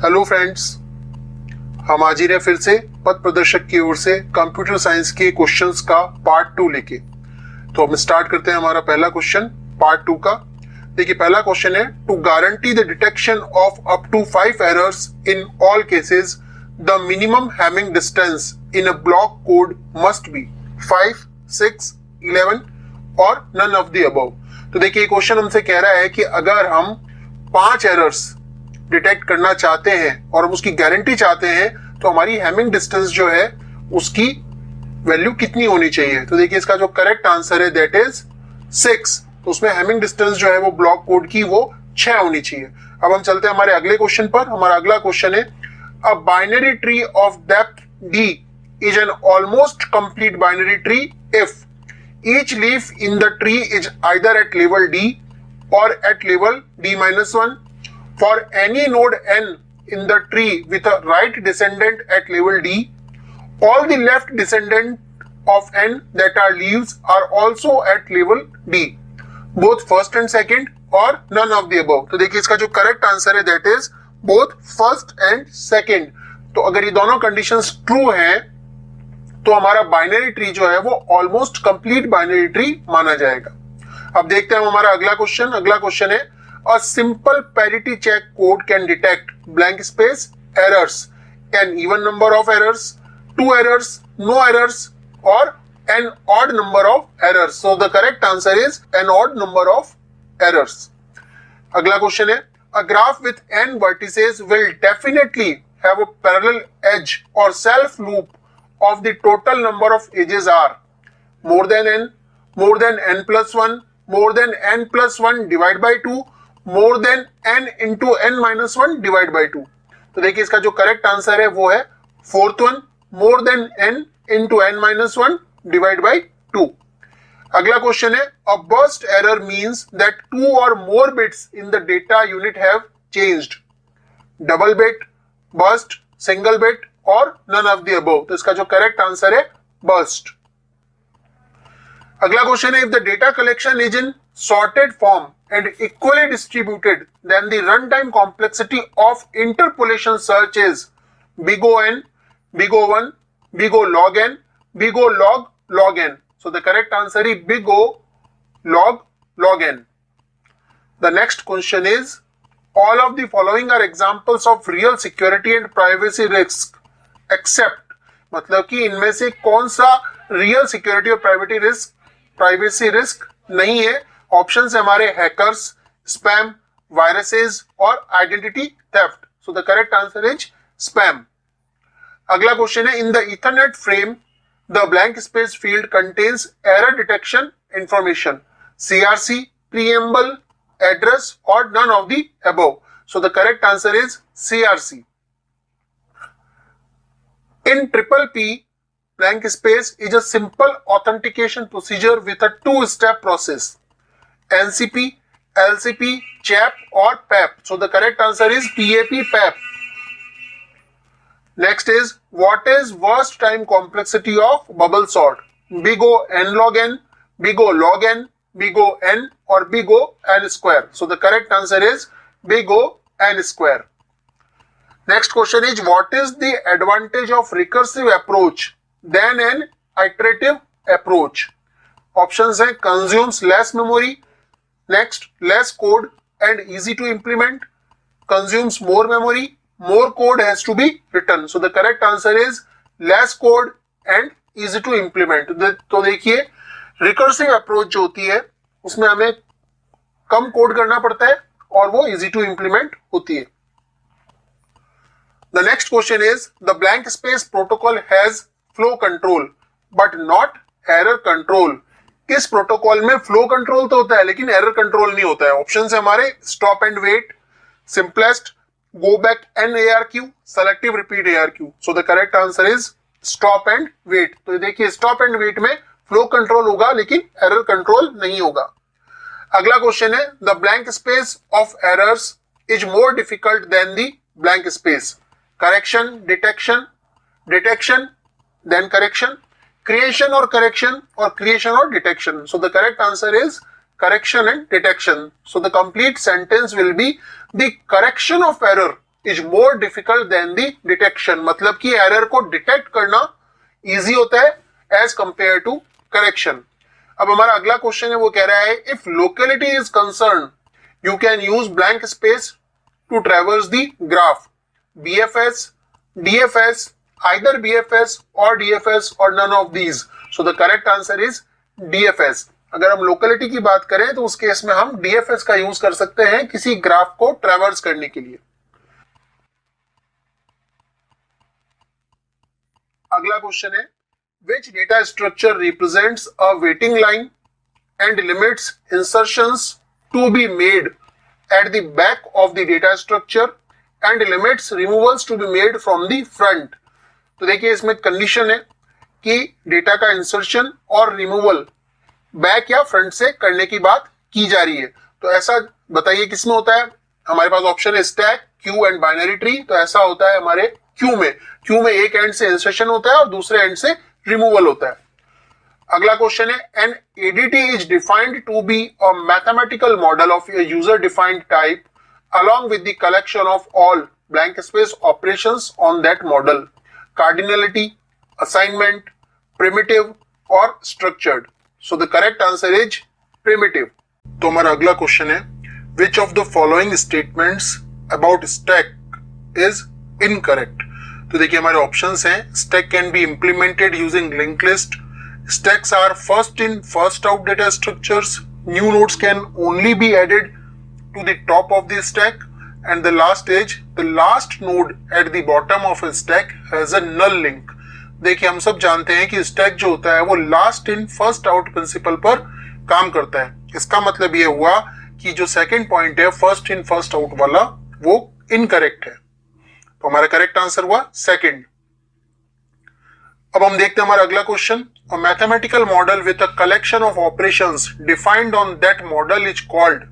Hello friends, हम हाजिर हैं फिर से पथ प्रदर्शक की ओर से कंप्यूटर साइंस के क्वेश्चंस का पार्ट 2 लेके। तो हम स्टार्ट करते हैं हमारा पहला क्वेश्चन पार्ट 2 का। देखिए पहला क्वेश्चन है, to guarantee the detection of up to 5 errors in all cases the minimum hamming distance in a block code must be 5, 6, 11 और नन ऑफ द अबव। तो देखिए क्वेश्चन हमसे कह रहा है कि अगर हम 5 एरर्स डिटेक्ट करना चाहते हैं और हम उसकी गारंटी चाहते हैं तो हमारी हैमिंग डिस्टेंस जो है उसकी वैल्यू कितनी होनी चाहिए। तो देखिए इसका जो करेक्ट आंसर है दैट इज 6। तो उसमें हैमिंग डिस्टेंस जो है वो ब्लॉक कोड की वो 6 होनी चाहिए। अब हम चलते हैं हमारे अगले क्वेश्चन पर। हमारा अगला क्वेश्चन है, a binary tree of depth d is an almost complete binary tree if each leaf in the tree is either at level d or at level d-1 for any node n in the tree with a right descendant at level d. All the left descendant of n that are leaves are also at level d, both first and second or none of the above. तो देखिए इसका जो correct answer है that is both first and second. तो अगर ये दोनों conditions true हैं तो हमारा बाइनरी ट्री जो है वो ऑलमोस्ट कंप्लीट बाइनरी ट्री माना जाएगा। अब देखते हैं हमारा अगला क्वेश्चन। अगला क्वेश्चन है, a simple parity check code can detect blank space errors, an even number of errors, 2 errors, no errors or an odd number of errors. So the correct answer is an odd number of errors. अगला question है, a graph with n vertices will definitely have a parallel edge or self loop of the total number of edges are more than n, more than n plus 1, more than n plus 1 divided by 2, more than n into n minus 1 divide by 2। तो देखिए इसका जो correct answer है वो है fourth one, more than n into n minus 1 divide by 2। अगला question है, a burst error means that 2 और more bits in the data unit have changed, double bit, burst, single bit और none of the above. तो इसका जो correct answer है burst. अगला question है, if the data collection is in sorted form and equally distributed, then the runtime complexity of interpolation search is big O n, big O1, big O log n, big O log log n. So the correct answer is big O log log n. The next question is, all of the following are examples of real security and privacy risk except, मतलब कि इनमें से कौन सा real security और privacy risk नहीं है। Option है हमारे हैकर्स, स्पैम, वायरसेस और identity theft. So the correct answer is spam. अगला क्वेश्चन है, in the Ethernet frame the blank space field contains error detection information, CRC, preamble, address और none of the above. So the correct answer is CRC. In triple P blank space is a simple authentication procedure with a 2-step process, NCP, LCP, CHAP or PAP. So the correct answer is PAP, PAP. Next is, what is worst time complexity of bubble sort? Big O n log n, big O log n, big O n or big O n square. So the correct answer is big O n square. Next question is, what is the advantage of recursive approach than an iterative approach? Options है, consumes less memory, next less code and easy to implement, consumes more memory, more code has to be written. So the correct answer is less code and easy to implement. तो देखिए recursive approach जो होती है उसमें हमें कम code करना पड़ता है और वो easy to implement होती है। The next question is, the blank space protocol has flow control but not error control. किस प्रोटोकॉल में फ्लो कंट्रोल तो होता है लेकिन एरर कंट्रोल नहीं होता है। ऑप्शंस है हमारे, stop and wait, simplest, go back and ARQ, selective repeat ARQ। So the correct answer is stop and wait. तो देखिए स्टॉप एंड वेट में फ्लो कंट्रोल होगा लेकिन एरर कंट्रोल नहीं होगा। अगला क्वेश्चन है, the blank space of errors is more difficult than the blank space, correction, detection, detection then correction, creation or correction or creation or detection. So the correct answer is correction and detection. So the complete sentence will be, the correction of error is more difficult than the detection, मतलब कि error को detect करना easy होता है as compare to correction. अब हमारा अगला question है, वो कह रहा है if locality is concern you can use blank space to traverse the graph, BFS, DFS, either BFS or DFS or none of these. So the correct answer is DFS. अगर हम लोकेलिटी की बात करें तो उस केस में हम DFS का यूज कर सकते हैं किसी ग्राफ को ट्रेवर्स करने के लिए। अगला क्वेश्चन है, which data structure represents a waiting line and limits insertions to be made at the back of the data structure and limits removals to be made from the front। तो देखिए इसमें condition है कि data का insertion और removal back या front से करने की बात की जा रही है। तो ऐसा बताइए किसमें होता है? हमारे पास ऑप्शन है stack, Q and binary tree. तो ऐसा होता है हमारे क्यू में एक एंड से इंसर्शन होता है और दूसरे एंड से रिमूवल होता है। अगला क्वेश्चन है, an ADT is defined to be a mathematical model of a user defined type along with the collection of all blank space operations on that model, cardinality, assignment, primitive or structured। So the correct answer is primitive। तो हमारा अगला question है, which of the following statements about stack is incorrect। तो देखिए हमारे options हैं, stack can be implemented using linked list, stacks are first in first out data structures, new nodes can only be added to the top of the stack, and the last is the last node at the bottom of a stack has a null link। देखिए हम सब जानते हैं कि stack जो होता है वो last in first out principle पर काम करता है। इसका मतलब ये हुआ कि जो सेकंड पॉइंट है फर्स्ट इन फर्स्ट आउट वाला वो इनकरेक्ट है। तो हमारा करेक्ट आंसर हुआ सेकंड। अब हम देखते हैं हमारा अगला question, a mathematical model with a collection of operations defined on that model is called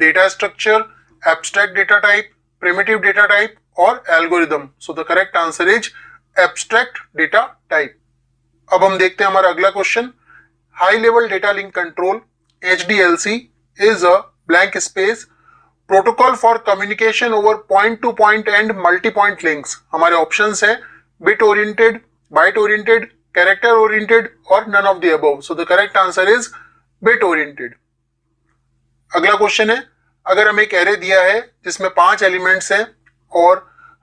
data structure, abstract data type, primitive data type or algorithm। So the correct answer is abstract data type। अब हम देखते हैं हमारा अगला question, high level data link control HDLC is a blank space protocol for communication over point to point and multi point links। हमारे options हैं bit oriented, byte oriented, character oriented और none of the above। So the correct answer is bit oriented। अगला question है, अगर हमें एक array दिया है जिसमें 5 एलिमेंट्स हैं और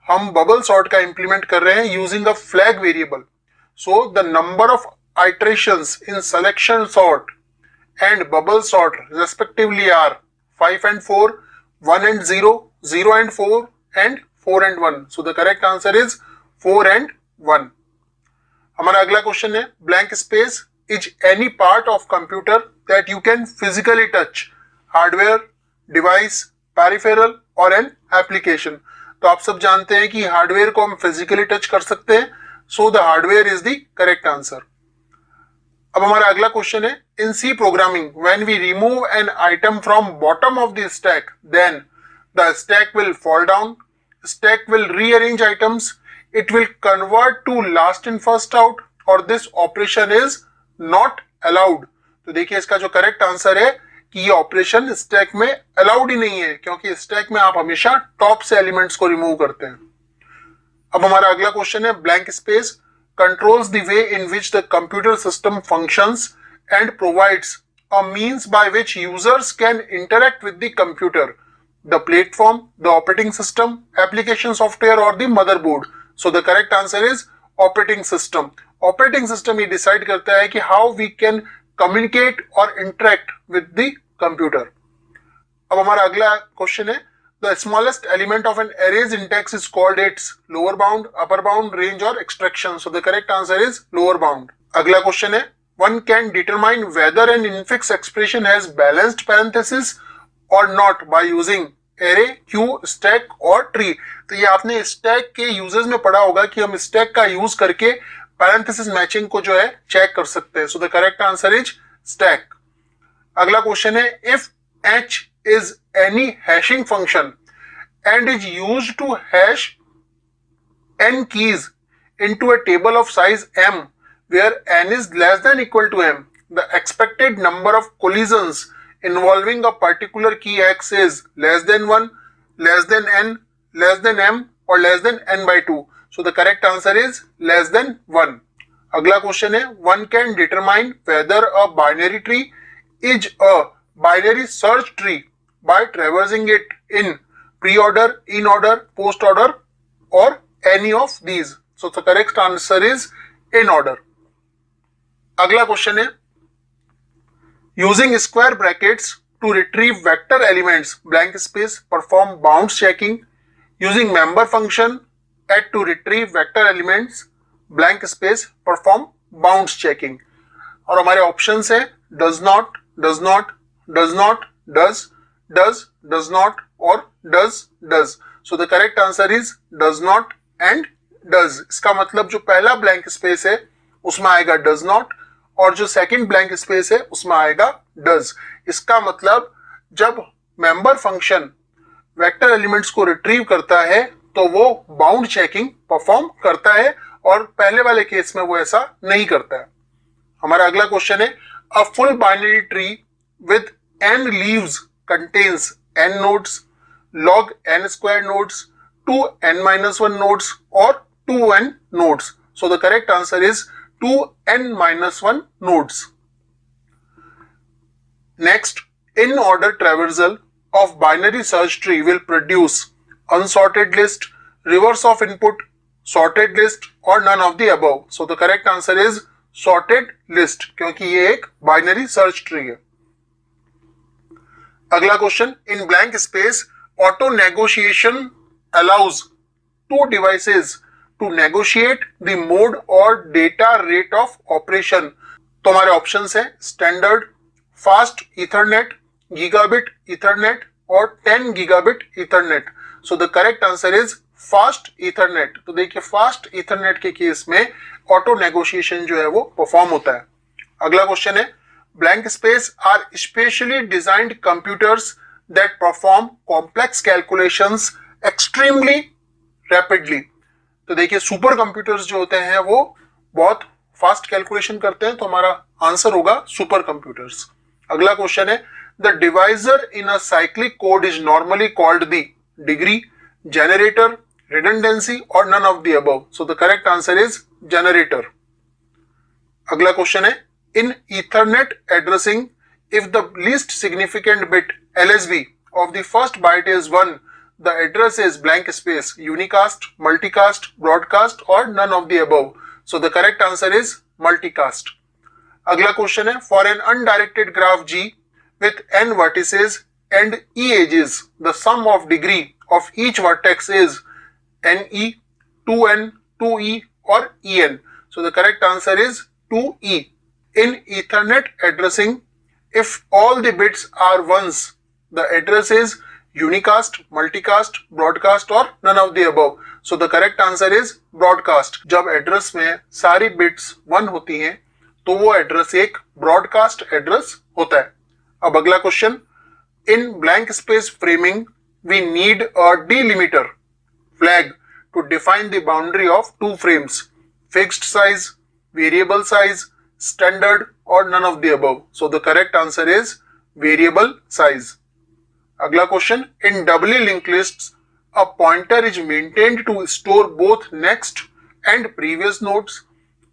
हम बबल सॉर्ट का इंप्लीमेंट कर रहे हैं using a flag variable, so the number of iterations in selection sort and bubble sort respectively are 5 and 4, 1 and 0, 0 and 4 and 4 and 1। So the correct answer is 4 and 1। हमारा अगला question है, blank space is any part of computer that you can physically touch, hardware, device, peripheral और an application. तो आप सब जानते हैं कि हार्डवेयर को हम फिजिकली टच कर सकते हैं, so the hardware is the correct answer. अब हमारा अगला क्वेश्चन है, in C programming when we remove an item from bottom of the stack then the stack will fall down, stack will rearrange items, it will convert to last in first out और this operation is not allowed. तो देखिए इसका जो correct answer है कि ये operation stack में allowed ही नहीं है, क्योंकि स्टैक में आप हमेशा टॉप से एलिमेंट्स को रिमूव करते हैं। अब हमारा अगला क्वेश्चन है, blank space controls the way in which the computer system functions and provides a means by which users can interact with the computer, the platform, the operating system, application software और the motherboard. So the correct answer is operating system. Operating system ये decide करता है कि how we can communicate or interact with the computer। अब हमारा अगला question है, the smallest element of an array's index is called its lower bound, upper bound, range or extraction। So the correct answer is lower bound। अगला question है, one can determine whether an infix expression has balanced parenthesis or not by using array, queue, stack और tree। तो ये आपने stack के uses में पढ़ा होगा कि हम stack का यूज करके पैरेंथेसिस मैचिंग को जो है चेक कर सकते हैं। So the correct answer is stack. अगला क्वेश्चन है, if h is any hashing function and is used to hash n keys into a table of size m where n is less than equal to m, the expected number of collisions involving a particular key x is less than 1, less than n, less than m or less than n by 2. So the correct answer is less than 1. अगला question है, one can determine whether a binary tree is a binary search tree by traversing it in pre-order, in-order, post-order or any of these. So the correct answer is in order. अगला question है, using square brackets to retrieve vector elements blank space perform bounds checking, using member function at to retrieve vector elements blank space perform bounds checking. और हमारे options है does not, does not, does not, does, does not और does. So the correct answer is does not and does. इसका मतलब जो पहला blank space है उसमें आएगा does not और जो सेकंड ब्लैंक स्पेस है उसमें आएगा does. इसका मतलब जब मेंबर फंक्शन वेक्टर एलिमेंट्स को रिट्रीव करता है तो वो बाउंड चेकिंग परफॉर्म करता है और पहले वाले केस में वो ऐसा नहीं करता है. हमारा अगला क्वेश्चन है, a full binary tree with n leaves contains n nodes, log n square nodes, 2n-1 nodes or 2n nodes. So the correct answer is 2n-1 nodes. Next, in-order traversal of binary search tree will produce unsorted list, reverse of input, sorted list or none of the above. So the correct answer is sorted list क्योंकि ये एक binary search tree है. अगला question, in blank space auto negotiation allows two devices to negotiate the mode or data rate of operation. तो हमारे options हैं standard, fast ethernet, gigabit ethernet और 10 gigabit ethernet. So the correct answer is fast ethernet. तो देखिए fast ethernet के case में auto negotiation जो है वो परफॉर्म होता है. अगला क्वेश्चन है, blank space are specially designed computers that perform complex calculations extremely rapidly. तो देखिए सुपर कंप्यूटर्स जो होते हैं वो बहुत फास्ट कैलकुलेशन करते हैं, तो हमारा आंसर होगा सुपर कंप्यूटर्स. अगला क्वेश्चन है, the divisor in a cyclic code is normally called the degree, generator, redundancy और none of the above. So the correct answer is generator. अगला क्वेश्चन है, in Ethernet addressing if the least significant bit LSB of the first byte is 1, the address is blank space, unicast, multicast, broadcast or none of the above. So the correct answer is multicast. अगला question है, for an undirected graph G with n vertices and e edges, the sum of degree of each vertex is ne, 2n, 2e or en. So the correct answer is 2e. In Ethernet addressing, if all the bits are ones, the address is unicast, multicast, broadcast or none of the above. So the correct answer is broadcast. जब address में सारी bits 1 होती हैं तो वो address एक broadcast address होता है. अब अगला question, in blank space framing we need a delimiter flag to define the boundary of two frames, fixed size, variable size, standard और none of the above. So the correct answer is variable size. अगला question, in doubly linked lists a pointer is maintained to store both next and previous nodes,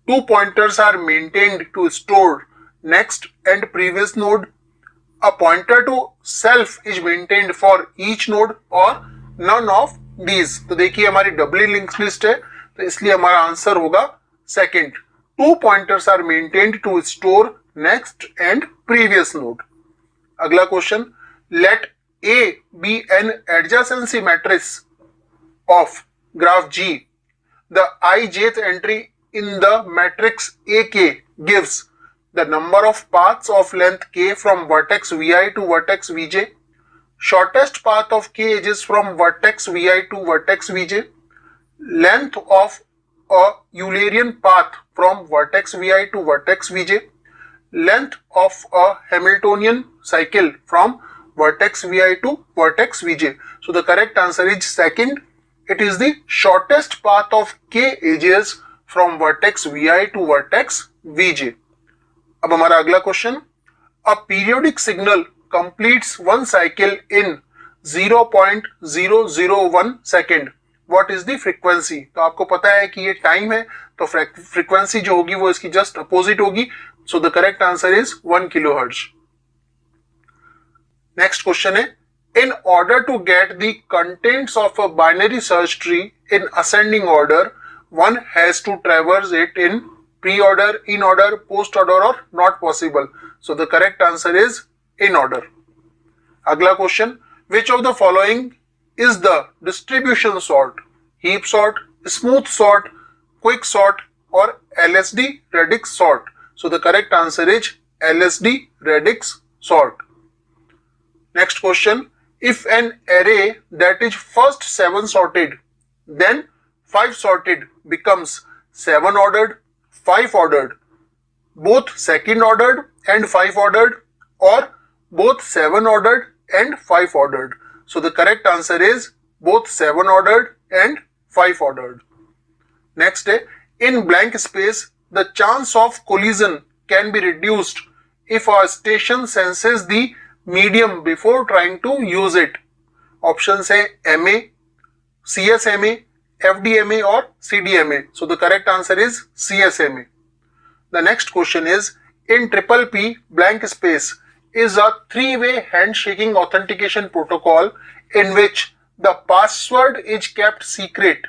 two pointers are maintained to store next and previous node, a pointer to self is maintained for each node और none of these. तो देखिए हमारी डबली link list है तो इसलिए हमारा answer होगा second, two pointers are maintained to store next and previous node. अगला question, let A be an adjacency matrix of graph G. The ijth entry in the matrix AK gives the number of paths of length k from vertex Vi to vertex Vj, shortest path of k edges from vertex Vi to vertex Vj, length of a Eulerian path from vertex Vi to vertex Vj, length of a Hamiltonian cycle from vertex Vi to vertex Vj. So the correct answer is second. It is the shortest path of k edges from vertex Vi to vertex Vj. अब हमारा अगला question, a periodic signal completes one cycle in 0.001 second what is the frequency. तो आपको पता है कि ये time है, तो फ्रीक्वेंसी जो होगी वो इसकी जस्ट अपोजिट होगी। सो the correct answer is 1 kilohertz. Next question है, in order to get the contents of a binary search tree in ascending order, one has to traverse it in pre-order, in order, post-order or not possible. So the correct answer is in order. अगला question, which of the following is the distribution sort? Heap sort, smooth sort, quick sort or LSD radix sort? So the correct answer is LSD radix sort. Next question, if an array that is first 7 sorted then 5 sorted becomes 7 ordered, 5 ordered, both second ordered and 5 ordered, or both 7 ordered and 5 ordered. So the correct answer is both 7 ordered and 5 ordered. Next, in blank space the chance of collision can be reduced if a station senses the medium before trying to use it. Options है MA, CSMA, FDMA और CDMA. So the correct answer is CSMA. The next question is, in triple P blank space is a 3-way handshaking authentication protocol in which the password is kept secret.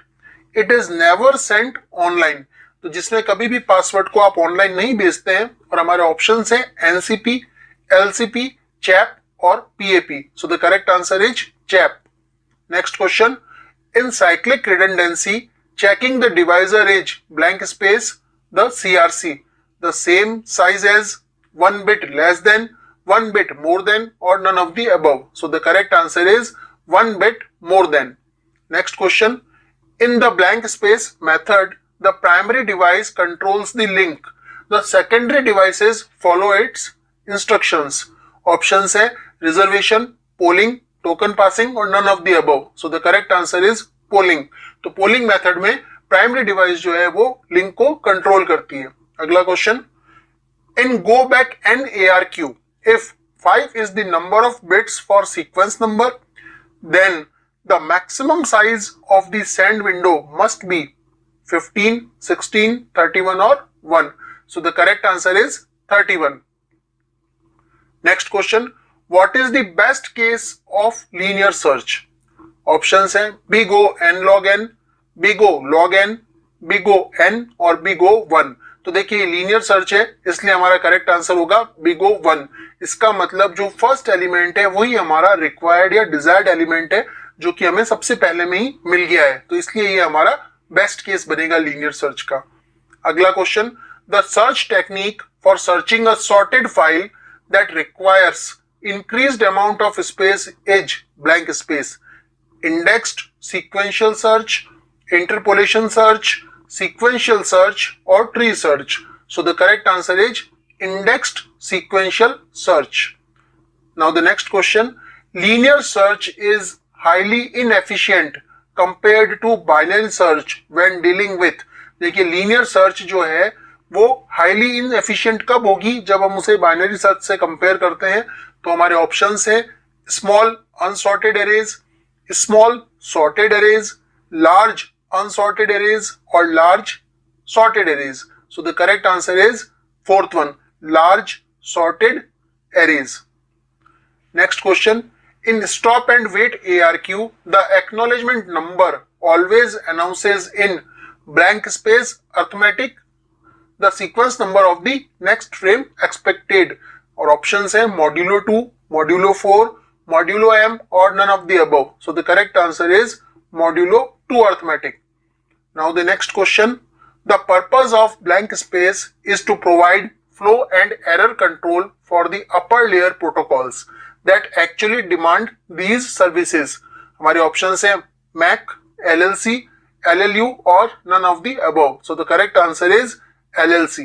It is never sent online. तो जिसमें कभी भी password को आप online नहीं भेजते हैं, और हमारे ऑप्शंस हैं NCP, LCP, CHAP or PAP. So the correct answer is CHAP. Next question, in cyclic redundancy, checking the divisor is blank space the CRC, the same size as, 1 bit less than, 1 bit more than, or none of the above. So the correct answer is 1 bit more than. Next question, in the blank space method, the primary device controls the link. The secondary devices follow its instructions. Options है reservation, polling, token passing और none of the above. So the correct answer is polling. तो polling method में primary device जो है वो link को control करती है. अगला question, in go back N ARQ, if 5 is the number of bits for sequence number, then the maximum size of the send window must be 15, 16, 31 or 1. So the correct answer is 31. Next question, what is the best case of linear search? Options है big O n log n, big O log n, big O n और big O 1. तो देखिए linear search है, इसलिए हमारा correct answer होगा big O 1. इसका मतलब जो फर्स्ट एलिमेंट है वही हमारा रिक्वायर्ड या डिजायर्ड एलिमेंट है, जो कि हमें सबसे पहले में ही मिल गया है, तो इसलिए ये हमारा बेस्ट केस बनेगा लीनियर सर्च का. अगला question, the search technique for searching a sorted file that requires increased amount of space is blank space. Indexed sequential search, interpolation search, sequential search or tree search. So the correct answer is indexed sequential search. Now the next question, linear search is highly inefficient compared to binary search when dealing with. देखिए linear search जो है वो highly inefficient कब होगी, जब हम उसे binary search से कंपेयर करते हैं. तो हमारे ऑप्शंस हैं small unsorted arrays, small sorted arrays, large unsorted arrays और large sorted arrays. So the correct answer is fourth one, large sorted arrays. Next question, in stop and wait ARQ the acknowledgement number always announces in blank space arithmetic the sequence number of the next frame expected, और options है modulo 2, modulo 4, modulo M or none of the above. So the correct answer is modulo 2 arithmetic. Now the next question, the purpose of blank space is to provide flow and error control for the upper layer protocols that actually demand these services. हमारे options है MAC, LLC, LLU or none of the above. So the correct answer is LLC.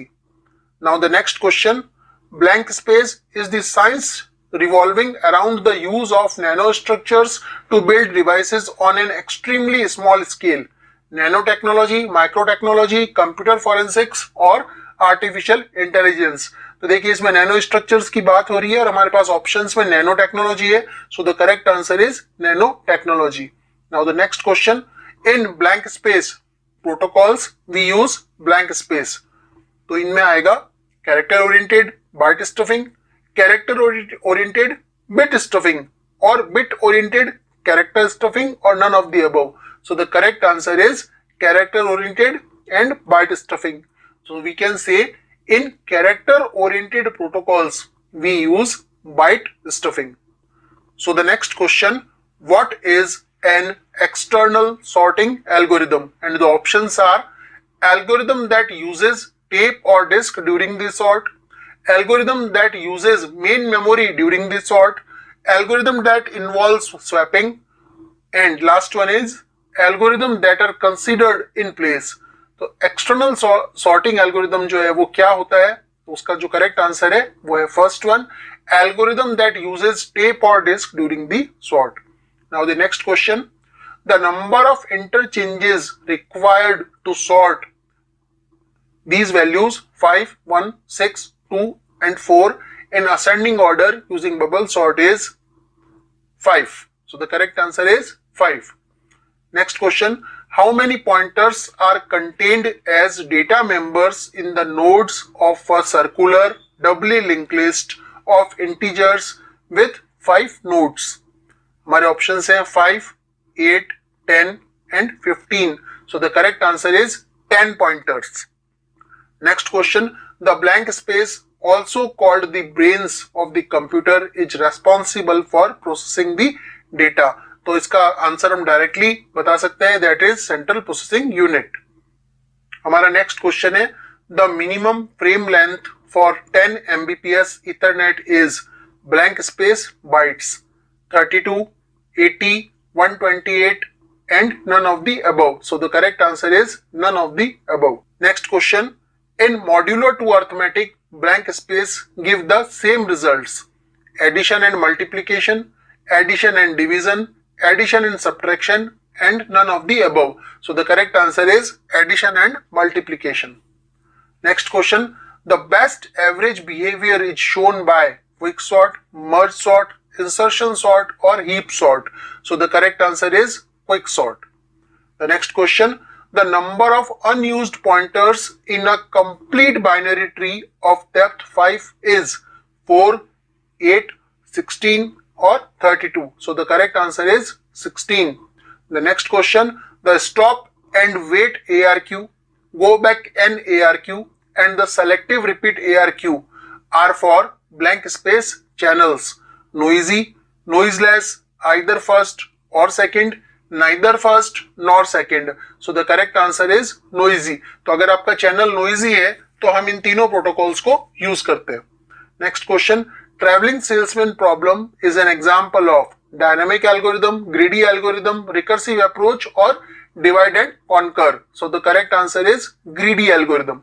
Now the next question, blank space is the science revolving around the use of nanostructures to build devices on an extremely small scale. Nanotechnology, microtechnology, computer forensics और artificial intelligence. तो देखिए इसमें nano structures की बात हो रही है और हमारे पास ऑप्शंस में नैनो टेक्नोलॉजी है. So the correct answer is nano technology. Now the next question, in blank space protocols we use blank space. तो इनमें आएगा character oriented byte stuffing, character oriented bit stuffing, और बिट ओरिएंटेड कैरेक्टर स्टफिंग, और none of the above. So the correct answer is character oriented and byte stuffing. So we can say in character oriented protocols we use bite stuffing. So the next question, what is an external sorting algorithm? And the options are algorithm that uses tape or disk during the sort, algorithm that uses main memory during the sort, algorithm that involves swapping, and last one is algorithm that are considered in place. तो external sorting algorithm जो है वो क्या होता है? उसका जो correct answer है वो है first one, algorithm that uses tape or disk during the sort. Now the next question, the number of interchanges required to sort these values 5, 1, 6, 2 and 4 in ascending order using bubble sort is 5. So the correct answer is 5. Next question, how many pointers are contained as data members in the nodes of a circular doubly linked list of integers with 5 nodes? हमारे options हैं 5, 8, 10 and 15. So the correct answer is 10 pointers. Next question, the blank space also called the brains of the computer is responsible for processing the data. तो इसका answer हम directly बता सकते हैं, that is central processing unit. हमारा next question है, the minimum frame length for 10 Mbps Ethernet is blank space bytes 32, 80, 128 and none of the above. So the correct answer is none of the above. Next question, in modulo 2 arithmetic, blank space give the same results: addition and multiplication, addition and division, addition and subtraction and none of the above. So the correct answer is addition and multiplication. Next question, the best average behavior is shown by quicksort, merge sort, insertion sort or heap sort. So the correct answer is quicksort. The next question, the number of unused pointers in a complete binary tree of depth 5 is 4, 8, 16 or 32. So the correct answer is 16. The next question, the stop and wait ARQ, go back N ARQ and the selective repeat ARQ are for blank space channels: noisy, noiseless, either first or second, neither first nor second. So the correct answer is noisy. तो अगर आपका channel noisy है तो हम इन तीनों protocols को use करते हैं। Next question, traveling salesman problem is an example of dynamic algorithm, greedy algorithm, recursive approach or divide and conquer. So the correct answer is greedy algorithm.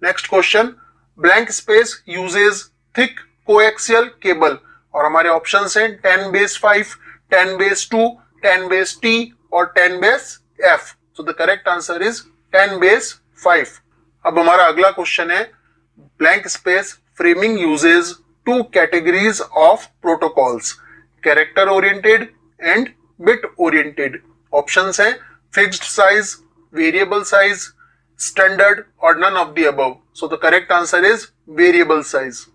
Next question, blank space uses thick coaxial cable और हमारे options हैं 10 base 5, 10 base 2, 10 base T और 10 base F. So the correct answer is 10 base 5. अब हमारा अगला question है, blank space framing uses two categories of protocols: character oriented and bit oriented. Options हैं fixed size, variable size, standard or none of the above. So the correct answer is variable size.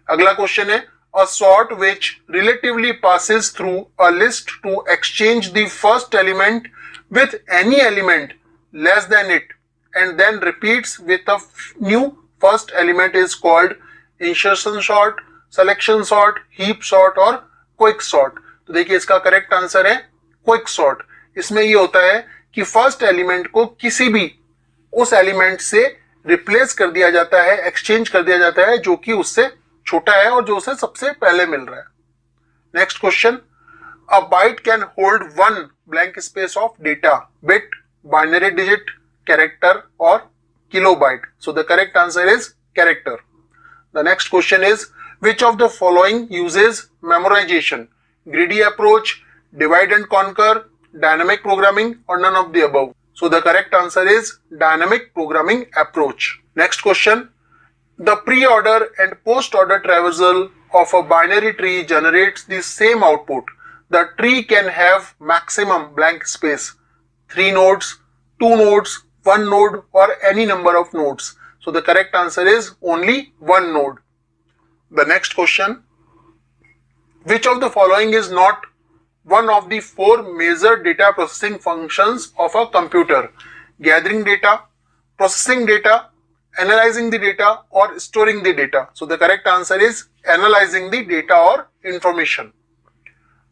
अगला question है, a sort which relatively passes through a list to exchange the first element with any element less than it and then repeats with a new first element is called insertion sort, selection sort, heap sort और quick sort. तो देखिए इसका correct answer है quick sort. इसमें ये होता है कि फर्स्ट एलिमेंट को किसी भी उस एलिमेंट से रिप्लेस कर दिया जाता है, एक्सचेंज कर दिया जाता है जो कि उससे छोटा है और जो उसे सबसे पहले मिल रहा है। Next question, a byte can hold one blank space of data: bit, binary digit, character और kilobyte. So the correct answer is character. The next question is, which of the following uses memorization: greedy approach, divide and conquer, dynamic programming or none of the above? So the correct answer is dynamic programming approach. Next question, the pre-order and post-order traversal of a binary tree generates the same output. The tree can have maximum blank space 3 nodes, 2 nodes, 1 node or any number of nodes. So the correct answer is only 1 node. The next question, which of the following is not one of the 4 major data processing functions of a computer? Gathering data, processing data, analyzing the data or storing the data. So the correct answer is analyzing the data or information.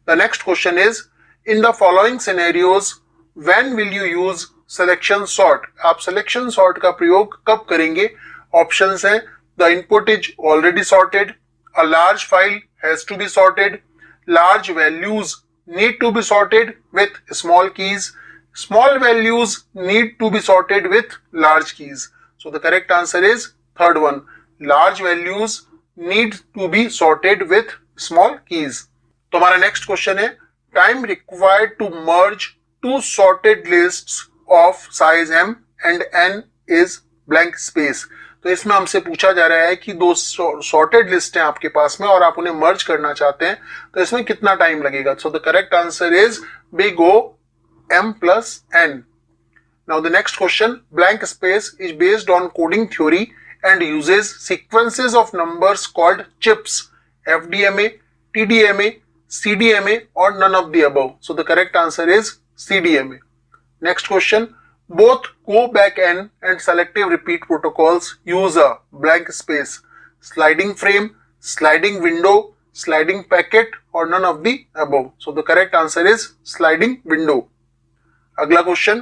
The next question is, in the following scenarios when will you use selection sort? आप selection sort का प्रयोग कब करेंगे? Options हैं, the input is already sorted, a large file has to be sorted, large values need to be sorted with small keys, small values need to be sorted with large keys. So the correct answer is third one, large values need to be sorted with small keys. तो हमारा next question है, time required to merge two sorted lists of size m and n is blank space. तो इसमें हमसे पूछा जा रहा है कि 2 सॉर्टेड लिस्ट हैं आपके पास में और आप उन्हें मर्ज करना चाहते हैं, तो इसमें कितना टाइम लगेगा? सो the correct answer is big O m plus n. Now the next question, blank space is based on coding theory and uses sequences of numbers called chips, FDMA, TDMA, CDMA or none of the above. So the correct answer is CDMA. Next question, both go back N and selective repeat protocols use a blank space, sliding frame, sliding window, sliding packet or none of the above. So the correct answer is sliding window. अगला question,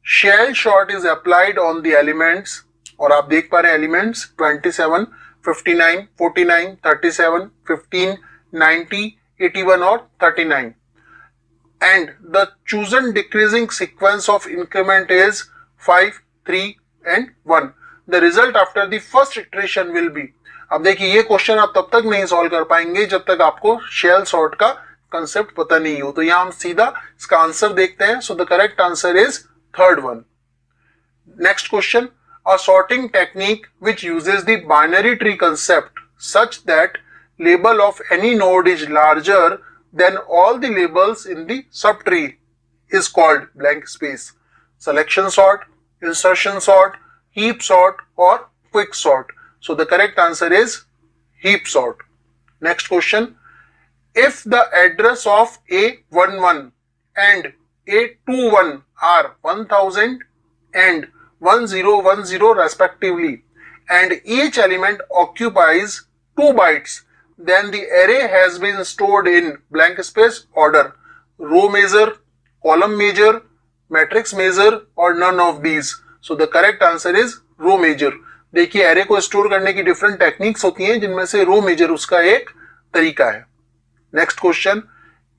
shell sort is applied on the elements और आप देख पा रहे हैं elements 27, 59, 49, 37, 15, 90, 81 or 39, and the chosen decreasing sequence of increment is 5, 3 and 1. The result after the first iteration will be. अब देखिए ये क्वेश्चन आप तब तक नहीं सॉल्व कर पाएंगे जब तक आपको शेल सॉर्ट का कंसेप्ट पता नहीं हो. तो यहाँ हम सीधा इसका आंसर देखते हैं. So the correct answer is third one. Next question, a sorting technique which uses the binary tree concept such that label of any node is larger than all the labels in the subtree is called blank space, selection sort, insertion sort, heap sort or quick sort. So the correct answer is heap sort. Next question, if the address of A11 and A21 are 1000 and 1010 respectively and each element occupies 2 bytes, then the array has been stored in blank space order, row measure, column measure, matrix measure or none of these. So the correct answer is row measure. देखिए array को store करने की different techniques होती हैं जिनमें से row major उसका एक तरीका है. Next question,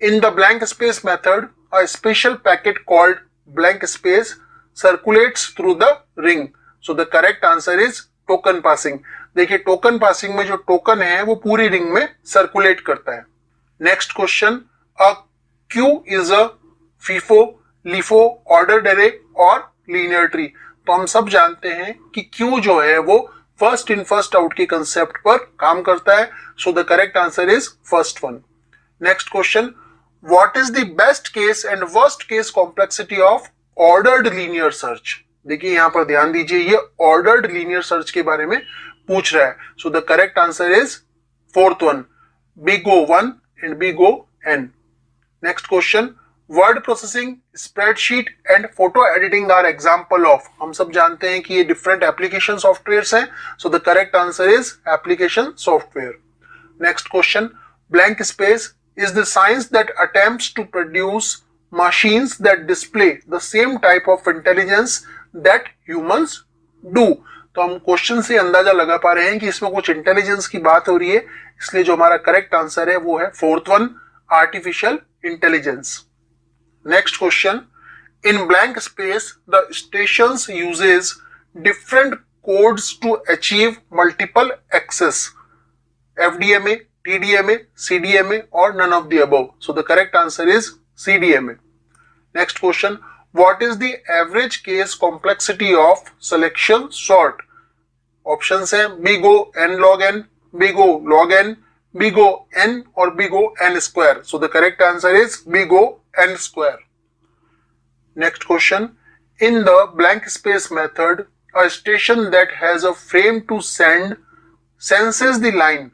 in the blank space method a special packet called blank space circulates through the ring. So the correct answer is token passing. देखिए टोकन पासिंग में जो टोकन है वो पूरी रिंग में सर्कुलेट करता है. Next question, a Q is a FIFO, LIFO, ordered array और लीनियर ट्री. तो हम सब जानते हैं कि क्यू जो है वो फर्स्ट इन फर्स्ट आउट के कंसेप्ट पर काम करता है. So the correct answer is first one. Next question, what is the best case and worst case complexity of ordered linear search. देखिए यहां पर ध्यान दीजिए, ये ऑर्डर्ड लीनियर सर्च के बारे में पूछ रहा है. So the correct answer is fourth one, big O 1 and big O n. Next question, word processing, spreadsheet and photo editing are example of. हम सब जानते हैं कि ये डिफरेंट एप्लीकेशन सॉफ्टवेयर्स हैं. So the correct answer is application software. Next question, blank space is the science that attempts to produce machines that display the same type of intelligence that humans do. तो हम question से अंदाजा लगा पा रहे हैं कि इसमें कुछ इंटेलिजेंस की बात हो रही है, इसलिए जो हमारा करेक्ट आंसर है वो है fourth one, artificial intelligence. Next question, in blank space the stations uses different codes to achieve multiple access, FDMA, TDMA, CDMA or none of the above. So the correct answer is CDMA. Next question, what is the average case complexity of selection sort? Options हैं big O n log n, big O log n, big O n और big O n square. So the correct answer is big O n square. Next question. In the blank space method, a station that has a frame to send senses the line.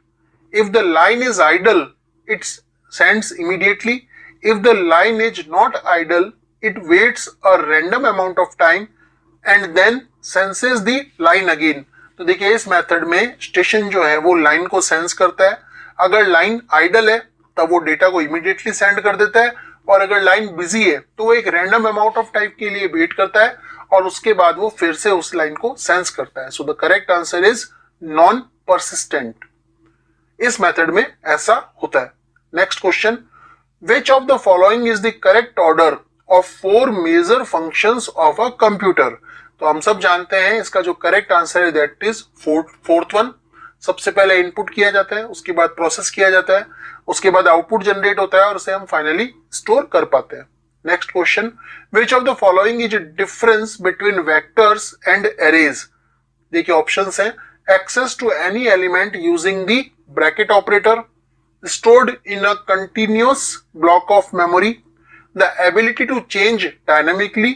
If the line is idle, it sends immediately. If the line is not idle, it waits a random amount of time and then senses the line again. तो देखिए इस method में station जो है वो line को sense करता है. अगर लाइन आइडल है तब वो डेटा को इमीडिएटली सेंड कर देता है, और अगर लाइन बिजी है तो वो एक रैंडम अमाउंट ऑफ टाइम के लिए वेट करता है और उसके बाद वो फिर से उस लाइन को सेंस करता है. So the correct answer is non persistent. इस मेथड में ऐसा होता है. Next question. Which of the following is the correct order of 4 major functions of a computer. तो हम सब जानते हैं इसका जो करेक्ट आंसर है दैट इज फोर्थ वन. सबसे पहले इनपुट किया जाता है, उसके बाद प्रोसेस किया जाता है, उसके बाद आउटपुट जनरेट होता है और उसे हम फाइनली स्टोर कर पाते हैं. Next question. Which of the following is difference between vectors and arrays. देखिए ऑप्शंस हैं. Access to any element using the bracket operator, stored in a continuous block of memory, the ability to change dynamically,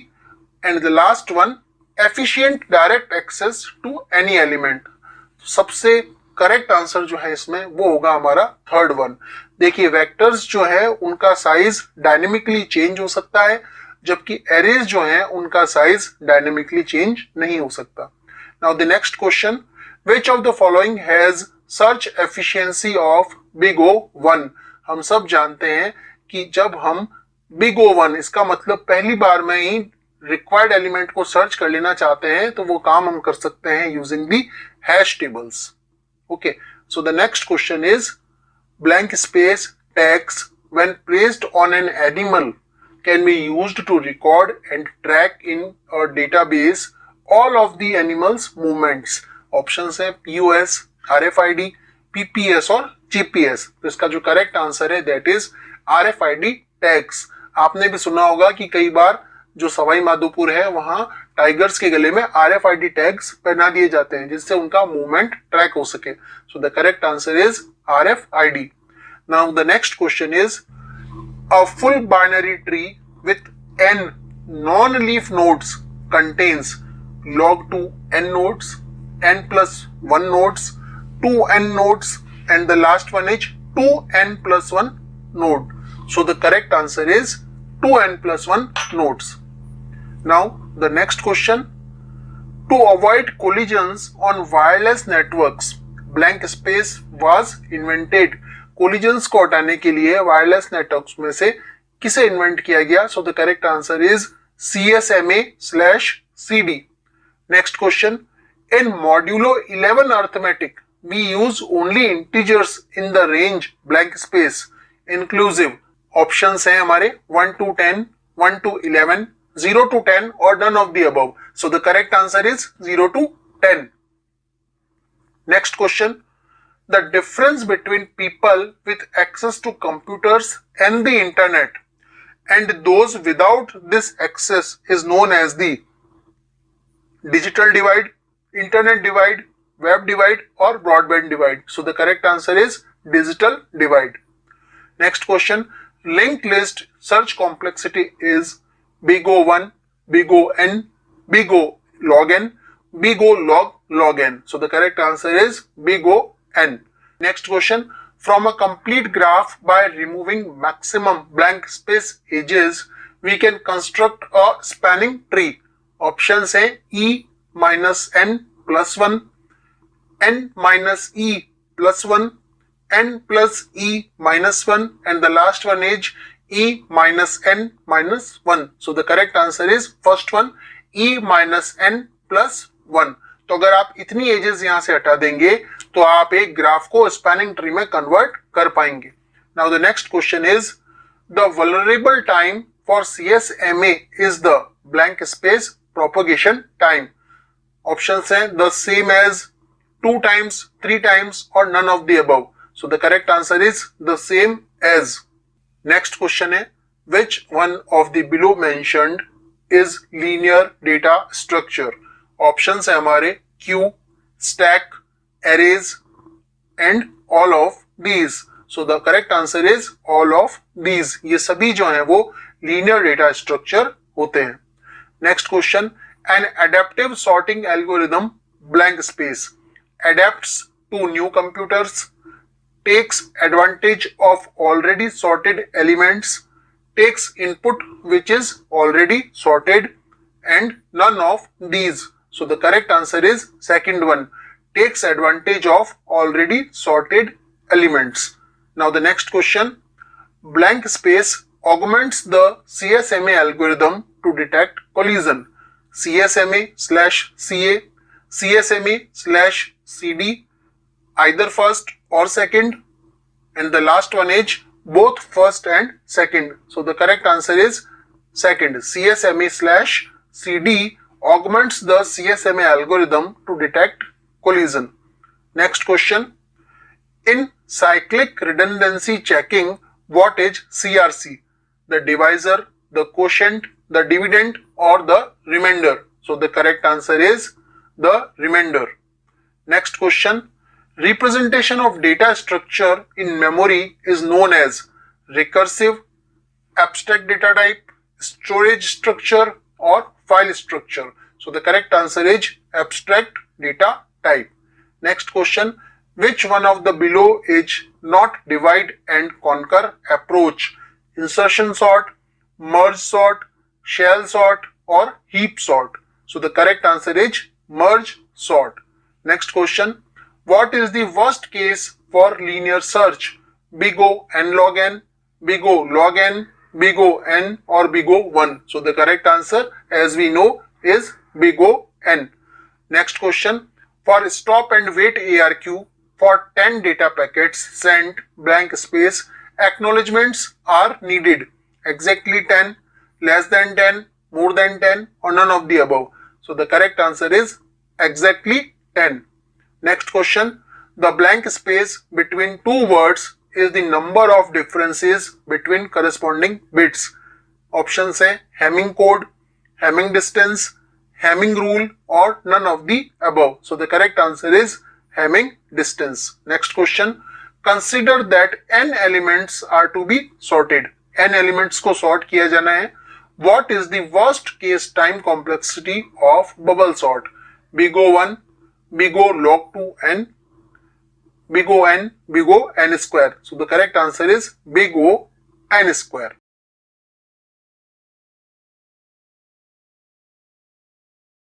and the last one, efficient direct access to any element. सबसे correct answer जो है इसमें वो होगा हमारा third one. देखिए vectors जो है उनका साइज डायनेमिकली चेंज हो सकता है, जबकि एरेज जो है उनका साइज डायनेमिकली चेंज नहीं हो सकता. Now the next question. Which of the following has search efficiency of big O1. हम सब जानते हैं कि जब हम बिग O1 इसका मतलब पहली बार में ही रिक्वायर्ड एलिमेंट को सर्च कर लेना चाहते हैं तो वो काम हम कर सकते हैं using the hash tables. Okay, so the next question is blank space tags when placed on an animal can be used to record and track in a database all of the animals movements. Options हैं POS, RFID, PPS और GPS. तो इसका जो correct answer है that is RFID tags. आपने भी सुना होगा कि कई बार जो सवाई माधोपुर है वहां टाइगर्स के गले में RFID टैग्स पहना दिए जाते हैं जिससे उनका मूवमेंट ट्रैक हो सके. सो the correct answer is RFID. Now the next question is a full binary tree with n non-leaf nodes contains log 2 n nodes, n plus 1 nodes, 2n nodes, and the last one is 2n plus 1 node. So the correct answer is 2n plus 1 nodes. Now the next question. To avoid collisions on wireless networks, blank space was invented. Collisions को हटाने के लिए wireless networks में से किसे invent किया गया? So the correct answer is CSMA/CD. Next question. In modulo 11 arithmetic, we use only integers in the range blank space inclusive. Options हैं हमारे 1 to 10, 1 to 11, 0 to 10 or none of the above. So the correct answer is 0 to 10. Next question. The difference between people with access to computers and the internet and those without this access is known as the digital divide, internet divide, web divide or broadband divide. So the correct answer is digital divide. Next question. Linked list search complexity is big O1, big O(n), big O log n, big O log n. So the correct answer is big O(n). Next question. From a complete graph by removing maximum blank space edges, we can construct a spanning tree. Options हैं E minus n plus 1, n minus E plus 1, n plus E minus 1, and the last one is E minus n minus 1. So the correct answer is first one, E minus n plus 1. तो अगर आप इतनी edges यहां से हटा देंगे तो आप एक ग्राफ को स्पैनिंग ट्री में कन्वर्ट कर पाएंगे. Now the next question is the vulnerable time for CSMA is the blank space propagation time. Options हैं the same as, 2 times, 3 times or none of the above. So the correct answer is the same as. Next question है which one of the below mentioned is linear data structure. Options है हमारे queue, stack, arrays and all of these. So the correct answer is all of these. ये सभी जो है वो linear data structure होते हैं। Next question, an adaptive sorting algorithm blank space adapts to new computers, takes advantage of already sorted elements, takes input which is already sorted, and none of these. So the correct answer is second one, takes advantage of already sorted elements. Now the next question, blank space augments the CSMA algorithm to detect collision. CSMA/CA, CSMA/CD, either first or second, and the last one is both first and second. So the correct answer is second, CSMA/CD augments the CSMA algorithm to detect collision. Next question, in cyclic redundancy checking, what is CRC? The divisor, the quotient, the dividend, or the remainder? So the correct answer is the remainder. Next question, representation of data structure in memory is known as recursive, abstract data type, storage structure, or file structure. So the correct answer is abstract data type. Next question, which one of the below is not divide and conquer approach? Insertion sort, merge sort, shell sort, or heap sort? So the correct answer is merge sort. Next question, what is the worst case for linear search? Big O n log n, big O log n, big O n, or big O 1? So the correct answer, as we know, is big O n. Next question, for stop and wait ARQ for 10 data packets sent blank space, acknowledgements are needed. Exactly 10, less than 10, more than 10, or none of the above? So the correct answer is exactly 10. Next question, the blank space between two words is the number of differences between corresponding bits. Options है Hamming code, Hamming distance, Hamming rule, or none of the above? So the correct answer is Hamming distance. Next question, consider that n elements are to be sorted. n elements को sort किया जाना है. What is the worst case time complexity of bubble sort? Big O1, big O log 2n, big O n, big O n square. So the correct answer is big O n square.